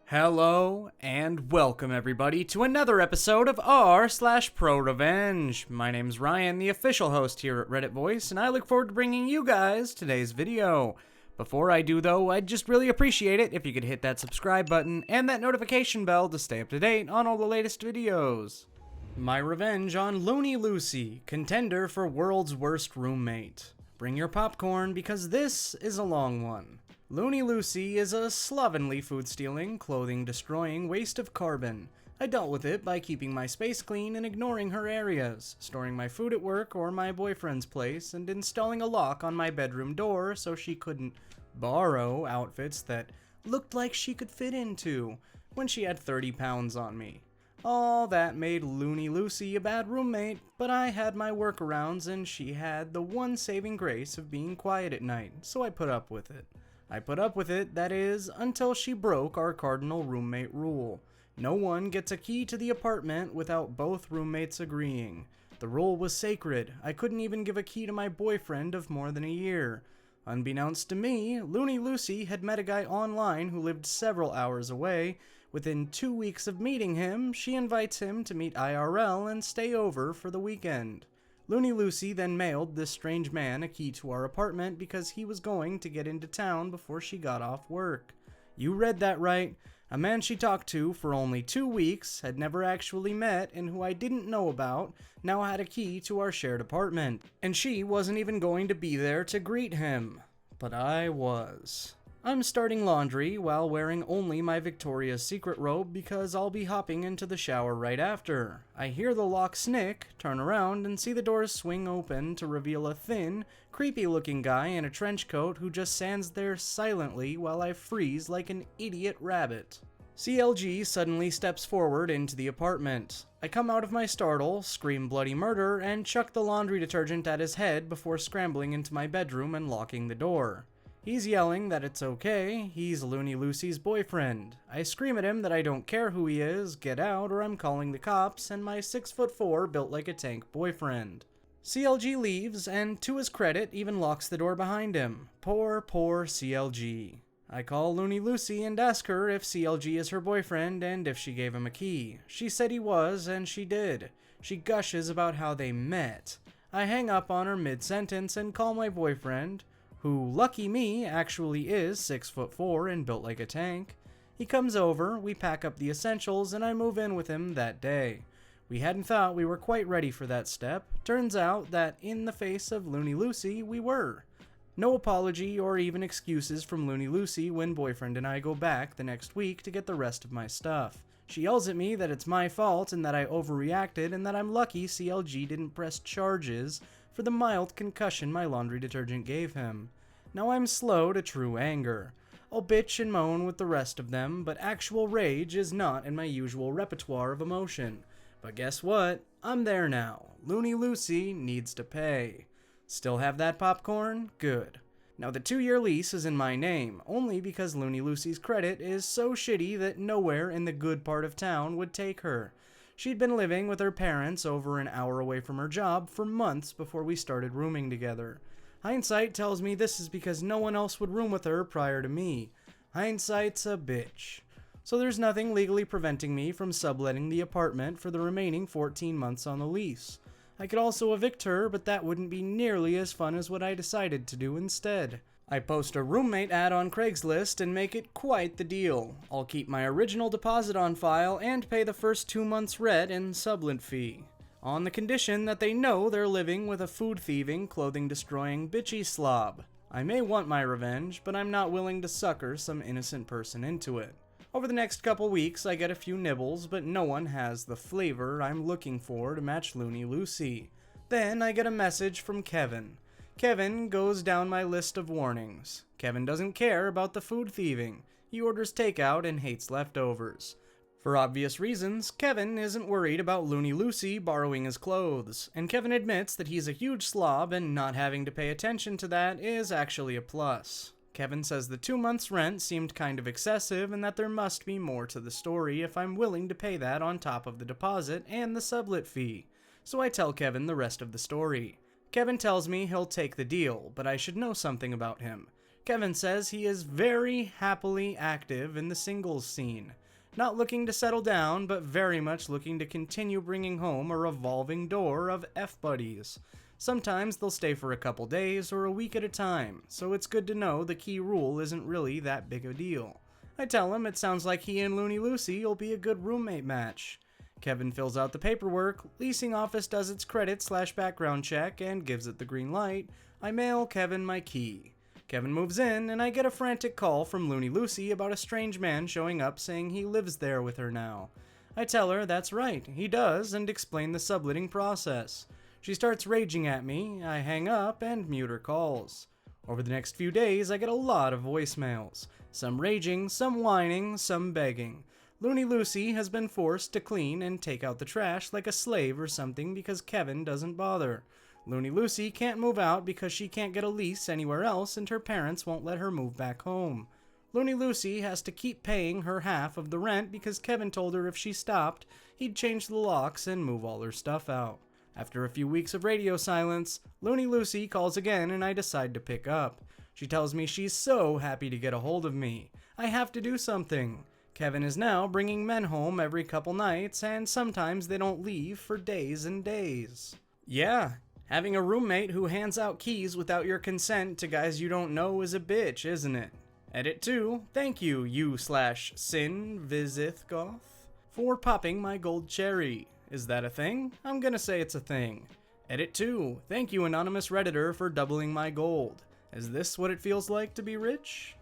Hello and welcome everybody to another episode of r/ProRevenge. My name's Ryan, the official host here at Reddit Voice, and I look forward to bringing you guys today's video. Before I do though, I'd just really appreciate it if you could hit that subscribe button and that notification bell to stay up to date on all the latest videos. My revenge on Looney Lucy, contender for world's worst roommate. Bring your popcorn because this is a long one. Looney Lucy is a slovenly food-stealing, clothing-destroying waste of carbon. I dealt with it by keeping my space clean and ignoring her areas, storing my food at work or my boyfriend's place, and installing a lock on my bedroom door so she couldn't borrow outfits that looked like she could fit into when she had 30 pounds on me. All that made Looney Lucy a bad roommate, but I had my workarounds and she had the one saving grace of being quiet at night, so I put up with it. That is, until she broke our cardinal roommate rule. No one gets a key to the apartment without both roommates agreeing. The rule was sacred. I couldn't even give a key to my boyfriend of more than a year. Unbeknownst to me, Looney Lucy had met a guy online who lived several hours away. Within 2 weeks of meeting him, she invites him to meet IRL and stay over for the weekend. Looney Lucy then mailed this strange man a key to our apartment because he was going to get into town before she got off work. You read that right. A man she talked to for only 2 weeks, had never actually met, and who I didn't know about, now had a key to our shared apartment. And she wasn't even going to be there to greet him. But I was. I'm starting laundry while wearing only my Victoria's Secret robe because I'll be hopping into the shower right after. I hear the lock snick, turn around, and see the doors swing open to reveal a thin, creepy-looking guy in a trench coat who just stands there silently while I freeze like an idiot rabbit. CLG suddenly steps forward into the apartment. I come out of my startle, scream bloody murder, and chuck the laundry detergent at his head before scrambling into my bedroom and locking the door. He's yelling that it's okay, he's Looney Lucy's boyfriend. I scream at him that I don't care who he is, get out or I'm calling the cops, and my 6'4" built like a tank boyfriend. CLG leaves, and to his credit, even locks the door behind him. Poor CLG. I call Looney Lucy and ask her if CLG is her boyfriend and if she gave him a key. She said he was, and she did. She gushes about how they met. I hang up on her mid-sentence and call my boyfriend, who, lucky me, actually is 6'4" and built like a tank. He comes over, we pack up the essentials, and I move in with him that day. We hadn't thought we were quite ready for that step. Turns out that in the face of Looney Lucy, we were. No apology or even excuses from Looney Lucy when boyfriend and I go back the next week to get the rest of my stuff. She yells at me that it's my fault and that I overreacted and that I'm lucky CLG didn't press charges for the mild concussion my laundry detergent gave him. Now I'm slow to true anger. I'll bitch and moan with the rest of them, but actual rage is not in my usual repertoire of emotion. But guess what? I'm there now. Looney Lucy needs to pay. Still have that popcorn? Good. Now the 2-year lease is in my name, only because Looney Lucy's credit is so shitty that nowhere in the good part of town would take her. She'd been living with her parents over an hour away from her job for months before we started rooming together. Hindsight tells me this is because no one else would room with her prior to me. Hindsight's a bitch. So there's nothing legally preventing me from subletting the apartment for the remaining 14 months on the lease. I could also evict her, but that wouldn't be nearly as fun as what I decided to do instead. I post a roommate ad on Craigslist and make it quite the deal. I'll keep my original deposit on file and pay the first 2 months' rent and sublet fee, on the condition that they know they're living with a food-thieving, clothing-destroying, bitchy slob. I may want my revenge, but I'm not willing to sucker some innocent person into it. Over the next couple weeks, I get a few nibbles, but no one has the flavor I'm looking for to match Looney Lucy. Then I get a message from Kevin. Kevin goes down my list of warnings. Kevin doesn't care about the food thieving. He orders takeout and hates leftovers. For obvious reasons, Kevin isn't worried about Looney Lucy borrowing his clothes, and Kevin admits that he's a huge slob and not having to pay attention to that is actually a plus. Kevin says the 2 months' rent seemed kind of excessive and that there must be more to the story if I'm willing to pay that on top of the deposit and the sublet fee. So I tell Kevin the rest of the story. Kevin tells me he'll take the deal, but I should know something about him. Kevin says he is very happily active in the singles scene. Not looking to settle down, but very much looking to continue bringing home a revolving door of F-buddies. Sometimes they'll stay for a couple days or a week at a time, so it's good to know the key rule isn't really that big a deal. I tell him it sounds like he and Looney Lucy will be a good roommate match. Kevin fills out the paperwork, leasing office does its credit/background check and gives it the green light. I mail Kevin my key. Kevin moves in, and I get a frantic call from Looney Lucy about a strange man showing up saying he lives there with her now. I tell her that's right, he does, and explain the subletting process. She starts raging at me, I hang up and mute her calls. Over the next few days, I get a lot of voicemails. Some raging, some whining, some begging. Looney Lucy has been forced to clean and take out the trash like a slave or something because Kevin doesn't bother. Looney Lucy can't move out because she can't get a lease anywhere else and her parents won't let her move back home. Looney Lucy has to keep paying her half of the rent because Kevin told her if she stopped, he'd change the locks and move all her stuff out. After a few weeks of radio silence, Looney Lucy calls again and I decide to pick up. She tells me she's so happy to get a hold of me. I have to do something. Kevin is now bringing men home every couple nights and sometimes they don't leave for days and days. Yeah, having a roommate who hands out keys without your consent to guys you don't know is a bitch, isn't it? Edit 2, thank you, you/Sin Visithgoth, for popping my gold cherry. Is that a thing? I'm gonna say it's a thing. Edit 2, thank you anonymous redditor for doubling my gold. Is this what it feels like to be rich?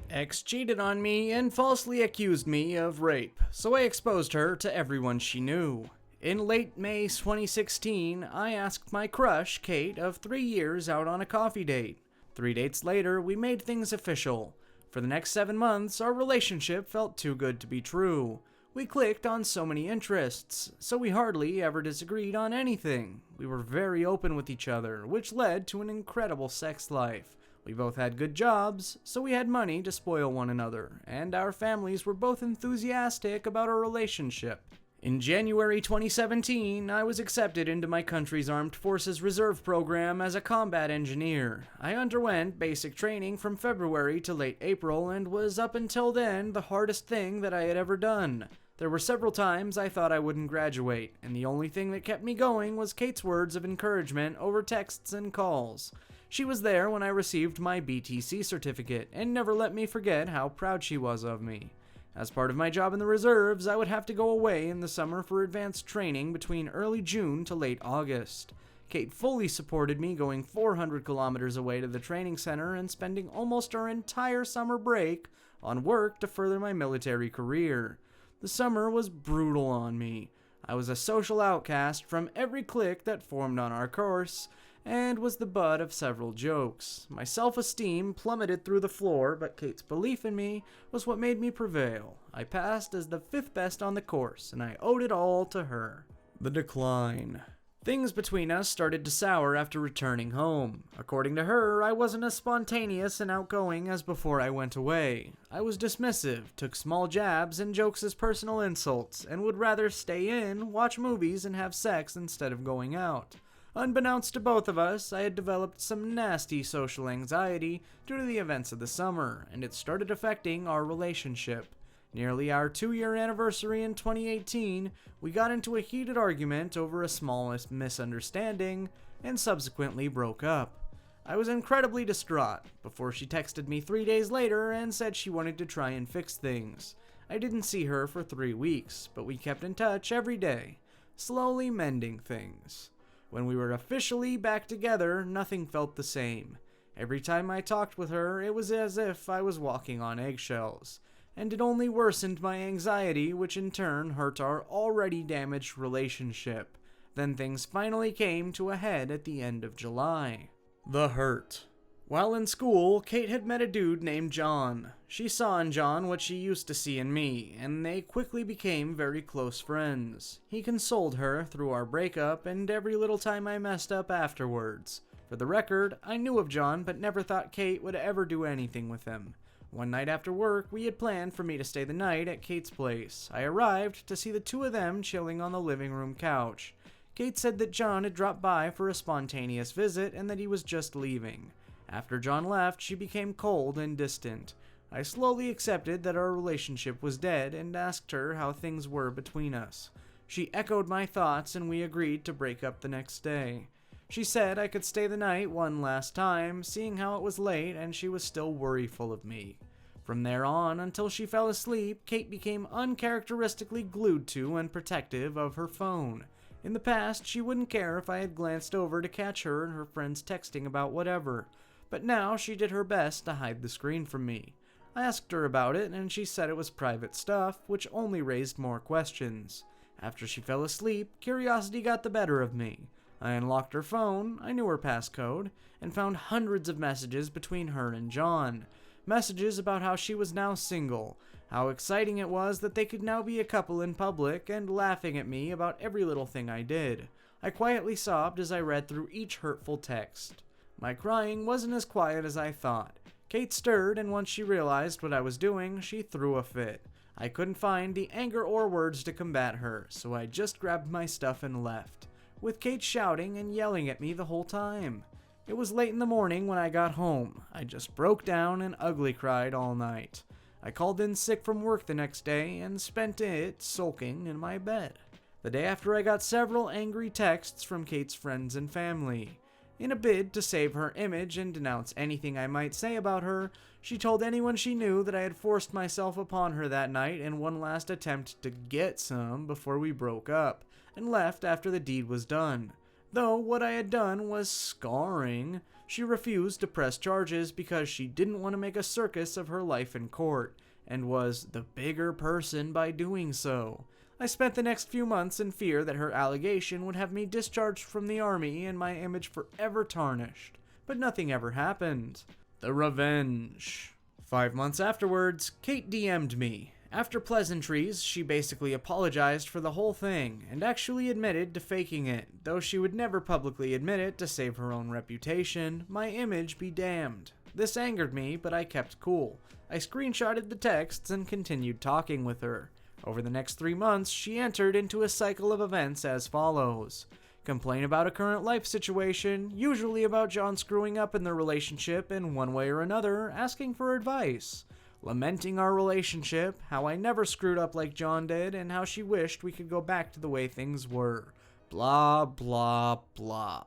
Ex cheated on me and falsely accused me of rape, so I exposed her to everyone she knew. In late May 2016, I asked my crush, Kate, of 3 years out on a coffee date. 3 dates later, we made things official. For the next 7 months, our relationship felt too good to be true. We clicked on so many interests, so we hardly ever disagreed on anything. We were very open with each other, which led to an incredible sex life. We both had good jobs, so we had money to spoil one another, and our families were both enthusiastic about our relationship. In January 2017, I was accepted into my country's Armed Forces Reserve program as a combat engineer. I underwent basic training from February to late April and was up until then the hardest thing that I had ever done. There were several times I thought I wouldn't graduate, and the only thing that kept me going was Kate's words of encouragement over texts and calls. She was there when I received my BTC certificate and never let me forget how proud she was of me. As part of my job in the reserves, I would have to go away in the summer for advanced training between early June to late August. Kate fully supported me going 400 kilometers away to the training center and spending almost our entire summer break on work to further my military career. The summer was brutal on me. I was a social outcast from every clique that formed on our course, and was the butt of several jokes. My self-esteem plummeted through the floor, but Kate's belief in me was what made me prevail. I passed as the 5th best on the course, and I owed it all to her. The decline. Things between us started to sour after returning home. According to her, I wasn't as spontaneous and outgoing as before I went away. I was dismissive, took small jabs and jokes as personal insults, and would rather stay in, watch movies, and have sex instead of going out. Unbeknownst to both of us, I had developed some nasty social anxiety due to the events of the summer, and it started affecting our relationship. Nearly our 2-year anniversary in 2018, we got into a heated argument over a small misunderstanding, and subsequently broke up. I was incredibly distraught, before she texted me 3 days later and said she wanted to try and fix things. I didn't see her for 3 weeks, but we kept in touch every day, slowly mending things. When we were officially back together, nothing felt the same. Every time I talked with her, it was as if I was walking on eggshells. And it only worsened my anxiety, which in turn hurt our already damaged relationship. Then things finally came to a head at the end of July. The hurt. While in school, Kate had met a dude named John. She saw in John what she used to see in me, and they quickly became very close friends. He consoled her through our breakup and every little time I messed up afterwards. For the record, I knew of John but never thought Kate would ever do anything with him. One night after work, we had planned for me to stay the night at Kate's place. I arrived to see the two of them chilling on the living room couch. Kate said that John had dropped by for a spontaneous visit and that he was just leaving. After John left, she became cold and distant. I slowly accepted that our relationship was dead and asked her how things were between us. She echoed my thoughts and we agreed to break up the next day. She said I could stay the night one last time, seeing how it was late and she was still worryful of me. From there on, until she fell asleep, Kate became uncharacteristically glued to and protective of her phone. In the past, she wouldn't care if I had glanced over to catch her and her friends texting about whatever, but now she did her best to hide the screen from me. I asked her about it and she said it was private stuff, which only raised more questions. After she fell asleep, curiosity got the better of me. I unlocked her phone, I knew her passcode, and found hundreds of messages between her and John. Messages about how she was now single, how exciting it was that they could now be a couple in public, and laughing at me about every little thing I did. I quietly sobbed as I read through each hurtful text. My crying wasn't as quiet as I thought. Kate stirred, and once she realized what I was doing, she threw a fit. I couldn't find the anger or words to combat her, so I just grabbed my stuff and left, with Kate shouting and yelling at me the whole time. It was late in the morning when I got home. I just broke down and ugly cried all night. I called in sick from work the next day and spent it sulking in my bed. The day after, I got several angry texts from Kate's friends and family. In a bid to save her image and denounce anything I might say about her, she told anyone she knew that I had forced myself upon her that night in one last attempt to get some before we broke up, and left after the deed was done. Though what I had done was scarring, she refused to press charges because she didn't want to make a circus of her life in court, and was the bigger person by doing so. I spent the next few months in fear that her allegation would have me discharged from the army and my image forever tarnished, but nothing ever happened. The revenge. 5 months afterwards, Kate DM'd me. After pleasantries, she basically apologized for the whole thing, and actually admitted to faking it, though she would never publicly admit it to save her own reputation. My image be damned. This angered me, but I kept cool. I screenshotted the texts and continued talking with her. Over the next 3 months, she entered into a cycle of events as follows. Complain about a current life situation, usually about John screwing up in the relationship in one way or another, asking for advice. Lamenting our relationship, how I never screwed up like John did, and how she wished we could go back to the way things were. Blah, blah, blah.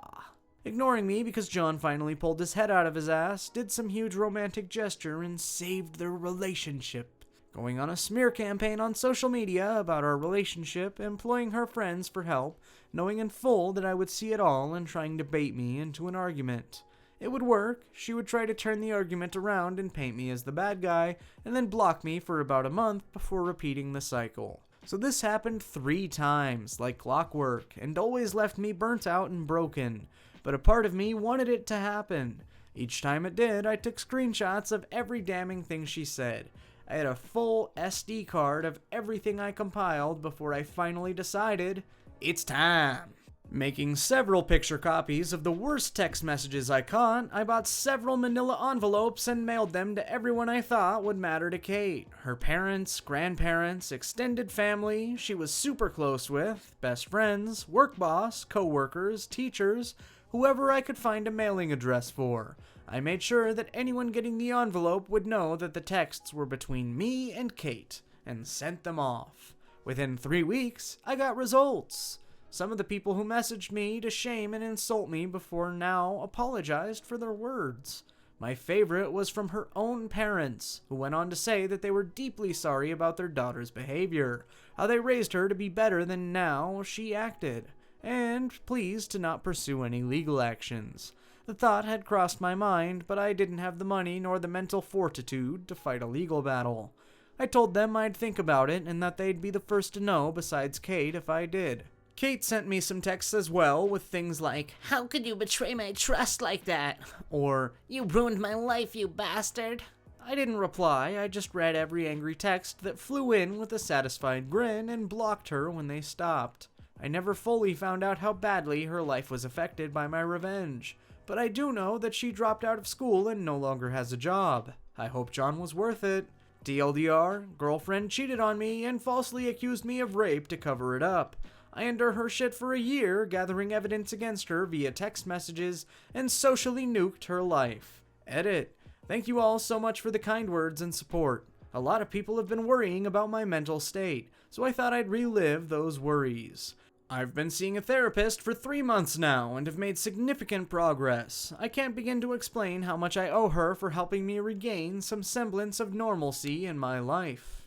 Ignoring me because John finally pulled his head out of his ass, did some huge romantic gesture, and saved their relationship. Going on a smear campaign on social media about our relationship, employing her friends for help, knowing in full that I would see it all and trying to bait me into an argument. It would work. She would try to turn the argument around and paint me as the bad guy, and then block me for about a month before repeating the cycle. So this happened 3 times, like clockwork, and always left me burnt out and broken. But a part of me wanted it to happen. Each time it did, I took screenshots of every damning thing she said. I had a full SD card of everything I compiled before I finally decided, it's time. Making several picture copies of the worst text messages I caught, I bought several manila envelopes and mailed them to everyone I thought would matter to Kate. Her parents, grandparents, extended family she was super close with, best friends, work boss, co-workers, teachers, whoever I could find a mailing address for. I made sure that anyone getting the envelope would know that the texts were between me and Kate, and sent them off. Within 3 weeks, I got results. Some of the people who messaged me to shame and insult me before now apologized for their words. My favorite was from her own parents, who went on to say that they were deeply sorry about their daughter's behavior, how they raised her to be better than now she acted, and pleased to not pursue any legal actions. The thought had crossed my mind, but I didn't have the money nor the mental fortitude to fight a legal battle. I told them I'd think about it and that they'd be the first to know besides Kate if I did. Kate sent me some texts as well with things like, "How could you betray my trust like that?" or "You ruined my life, you bastard." I didn't reply, I just read every angry text that flew in with a satisfied grin and blocked her when they stopped. I never fully found out how badly her life was affected by my revenge. But I do know that she dropped out of school and no longer has a job. I hope John was worth it. TLDR, girlfriend cheated on me and falsely accused me of rape to cover it up. I endured her shit for a year, gathering evidence against her via text messages, and socially nuked her life. Edit. Thank you all so much for the kind words and support. A lot of people have been worrying about my mental state, so I thought I'd relive those worries. I've been seeing a therapist for 3 months now and have made significant progress. I can't begin to explain how much I owe her for helping me regain some semblance of normalcy in my life.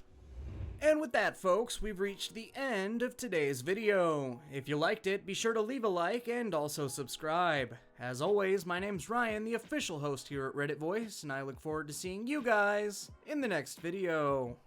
And with that, folks, we've reached the end of today's video. If you liked it, be sure to leave a like and also subscribe. As always, my name's Ryan, the official host here at Reddit Voice, and I look forward to seeing you guys in the next video.